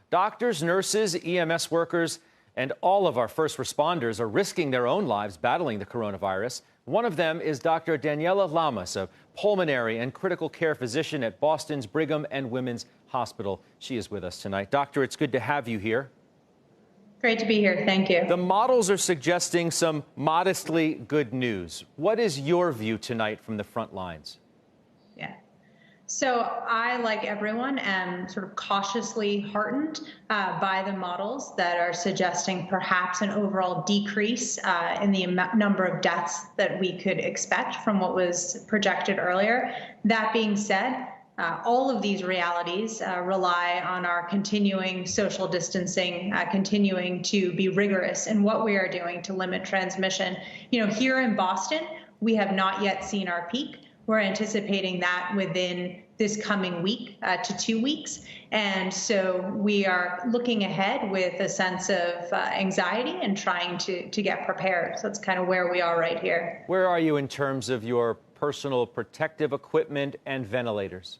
Doctors, nurses, EMS workers, and all of our first responders are risking their own lives battling the coronavirus. One of them is Dr. Daniela Lamas, a pulmonary and critical care physician at Boston's Brigham and Women's Hospital. She is with us tonight. Doctor, it's good to have you here. Great to be here. Thank you. The models are suggesting some modestly good news. What is your view tonight from the front lines? Yeah. So I, like everyone, am sort of cautiously heartened by the models that are suggesting perhaps an overall decrease in the number of deaths that we could expect from what was projected earlier. That being said, all of these realities rely on our continuing social distancing, continuing to be rigorous in what we are doing to limit transmission. Here in Boston, we have not yet seen our peak. We're anticipating that within this coming week to 2 weeks. And so we are looking ahead with a sense of anxiety and trying to get prepared. So that's kind of where we are right here. Where are you in terms of your personal protective equipment and ventilators?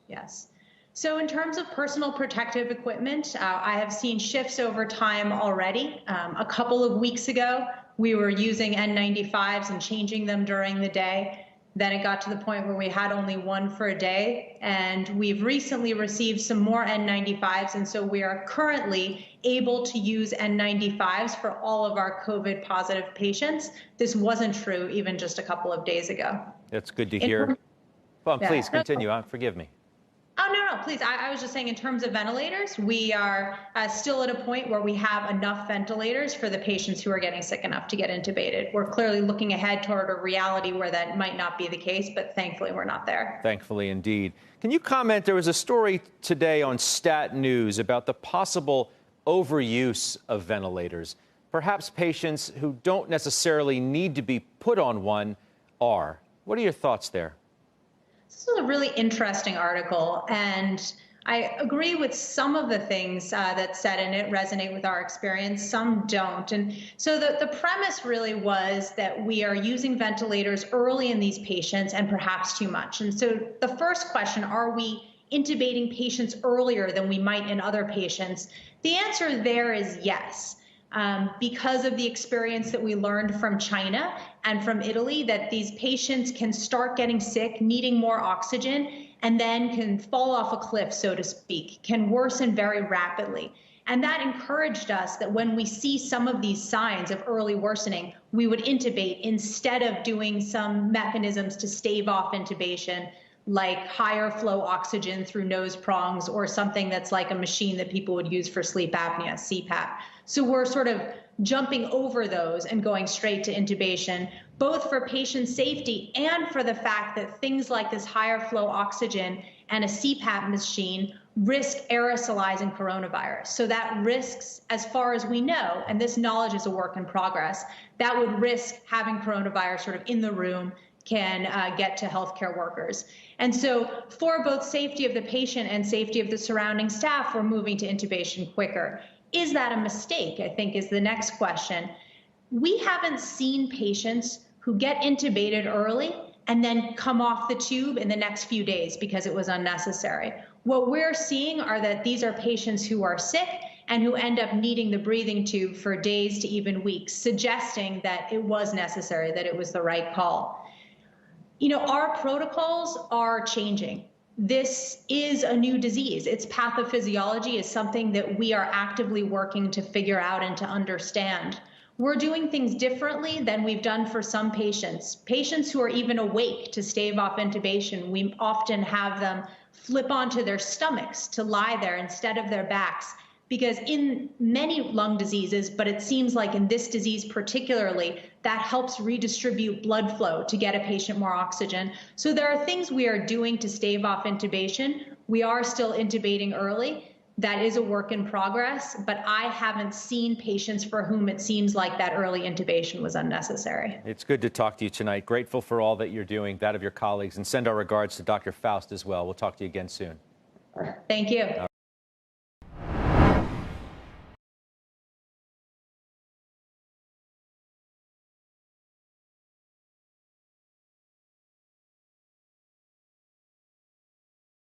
Yes. So in terms of personal protective equipment, I have seen shifts over time already. A couple of weeks ago, we were using N95s and changing them during the day. Then it got to the point where we had only one for a day, and we've recently received some more N95s, and so we are currently able to use N95s for all of our COVID positive patients. This wasn't true even just a couple of days ago. That's good to hear. Well, please continue. Forgive me. Oh, no, please. I was just saying in terms of ventilators, we are still at a point where we have enough ventilators for the patients who are getting sick enough to get intubated. We're clearly looking ahead toward a reality where that might not be the case, but thankfully we're not there. Thankfully, indeed. Can you comment? There was a story today on Stat News about the possible overuse of ventilators. Perhaps patients who don't necessarily need to be put on one are. What are your thoughts there? This is a really interesting article, and I agree with some of the things that said in it resonate with our experience. Some don't. And so the premise really was that we are using ventilators early in these patients and perhaps too much. And so the first question, are we intubating patients earlier than we might in other patients? The answer there is yes. Because of the experience that we learned from China and from Italy, that these patients can start getting sick, needing more oxygen, and then can fall off a cliff, so to speak, can worsen very rapidly. And that encouraged us that when we see some of these signs of early worsening, we would intubate instead of doing some mechanisms to stave off intubation, like higher flow oxygen through nose prongs or something that's like a machine that people would use for sleep apnea, CPAP. So we're sort of jumping over those and going straight to intubation, both for patient safety and for the fact that things like this higher flow oxygen and a CPAP machine risk aerosolizing coronavirus. So that risks, as far as we know, and this knowledge is a work in progress, that would risk having coronavirus sort of in the room, can get to healthcare workers. And so for both safety of the patient and safety of the surrounding staff, we're moving to intubation quicker. Is that a mistake, I think, is the next question. We haven't seen patients who get intubated early and then come off the tube in the next few days because it was unnecessary. What we're seeing are that these are patients who are sick and who end up needing the breathing tube for days to even weeks, suggesting that it was necessary, that it was the right call. Our protocols are changing. This is a new disease. Its pathophysiology is something that we are actively working to figure out and to understand. We're doing things differently than we've done for some patients. Patients who are even awake to stave off intubation, we often have them flip onto their stomachs to lie there instead of their backs. Because in many lung diseases, but it seems like in this disease particularly, that helps redistribute blood flow to get a patient more oxygen. So there are things we are doing to stave off intubation. We are still intubating early. That is a work in progress, but I haven't seen patients for whom it seems like that early intubation was unnecessary. It's good to talk to you tonight. Grateful for all that you're doing, that of your colleagues, and send our regards to Dr. Faust as well. We'll talk to you again soon. Thank you.